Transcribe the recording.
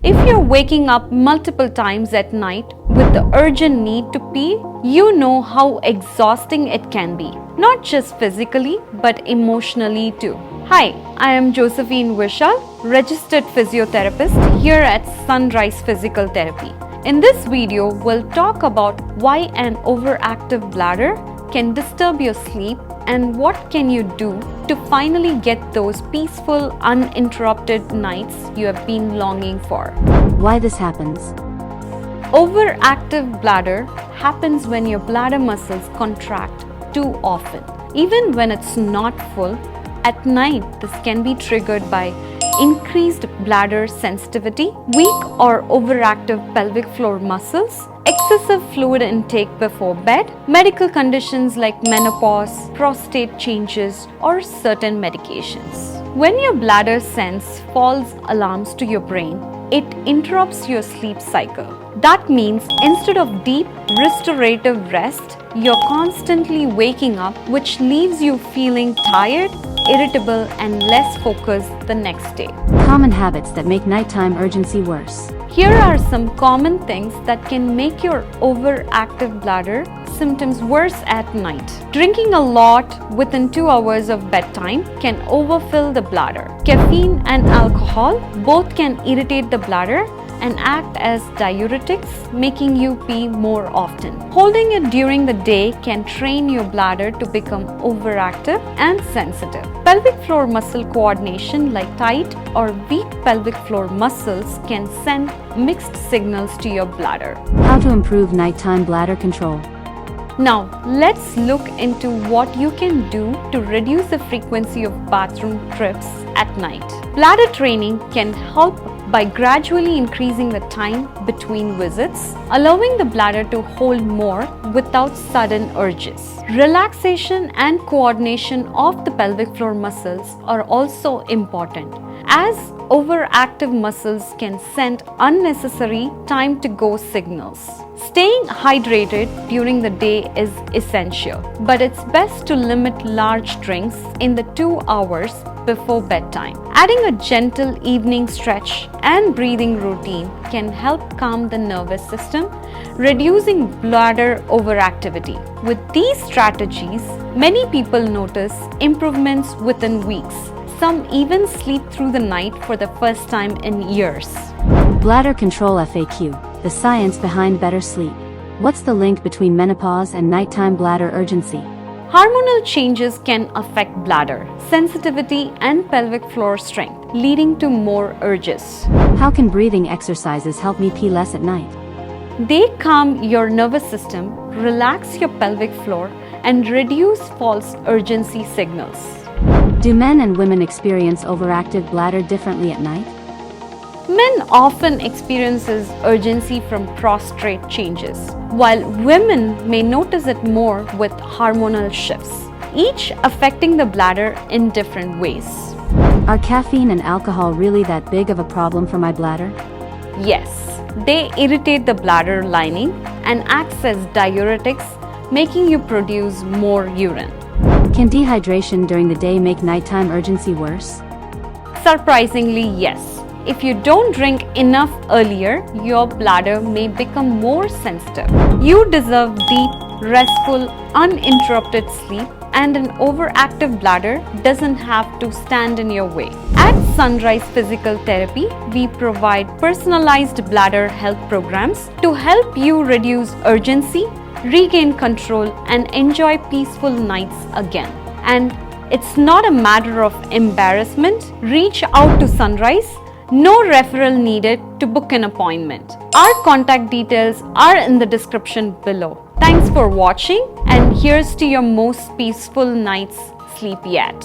If you're waking up multiple times at night with the urgent need to pee, you know how exhausting it can be, not just physically but emotionally too. Hi, I am Josephine Vishal, registered physiotherapist here at Sunrise Physical Therapy. In this video, we'll talk about why an overactive bladder can disturb your sleep and what can you do to finally get those peaceful, uninterrupted nights you have been longing for. Why this happens? Overactive bladder happens when your bladder muscles contract too often. Even when it's not full, at night this can be triggered by increased bladder sensitivity, weak or overactive pelvic floor muscles, excessive fluid intake before bed, medical conditions like menopause, prostate changes, or certain medications. When your bladder sends false alarms to your brain, it interrupts your sleep cycle. That means instead of deep restorative rest, you're constantly waking up, which leaves you feeling tired, irritable, and less focused the next day. Common habits that make nighttime urgency worse. Here are some common things that can make your overactive bladder symptoms worse at night. Drinking a lot within 2 hours of bedtime can overfill the bladder. Caffeine and alcohol both can irritate the bladder and act as diuretics, making you pee more often. Holding it during the day can train your bladder to become overactive and sensitive. Pelvic floor muscle coordination, like tight or weak pelvic floor muscles, can send mixed signals to your bladder. How to improve nighttime bladder control. Now, let's look into what you can do to reduce the frequency of bathroom trips at night. Bladder training can help by gradually increasing the time between visits, allowing the bladder to hold more without sudden urges. Relaxation and coordination of the pelvic floor muscles are also important, as overactive muscles can send unnecessary time to go signals. Staying hydrated during the day is essential, but it's best to limit large drinks in the 2 hours before bedtime. Adding a gentle evening stretch and breathing routine can help calm the nervous system, reducing bladder overactivity. With these strategies, many people notice improvements within weeks. Some even sleep through the night for the first time in years. Bladder control FAQ, the science behind better sleep. What's the link between menopause and nighttime bladder urgency? Hormonal changes can affect bladder sensitivity and pelvic floor strength, leading to more urges. How can breathing exercises help me pee less at night? They calm your nervous system, relax your pelvic floor, and reduce false urgency signals. Do men and women experience overactive bladder differently at night? Men often experiences urgency from prostate changes, while women may notice it more with hormonal shifts, each affecting the bladder in different ways. Are caffeine and alcohol really that big of a problem for my bladder? Yes, they irritate the bladder lining and acts as diuretics, making you produce more urine. Can dehydration during the day make nighttime urgency worse? Surprisingly, yes. If you don't drink enough earlier, your bladder may become more sensitive. You deserve deep, restful, uninterrupted sleep, and an overactive bladder doesn't have to stand in your way. At Sunrise Physical Therapy, we provide personalized bladder health programs to help you reduce urgency, regain control, and enjoy peaceful nights again. And it's not a matter of embarrassment. Reach out to Sunrise. No referral needed to book an appointment. Our contact details are in the description below. Thanks for watching, and here's to your most peaceful night's sleep yet.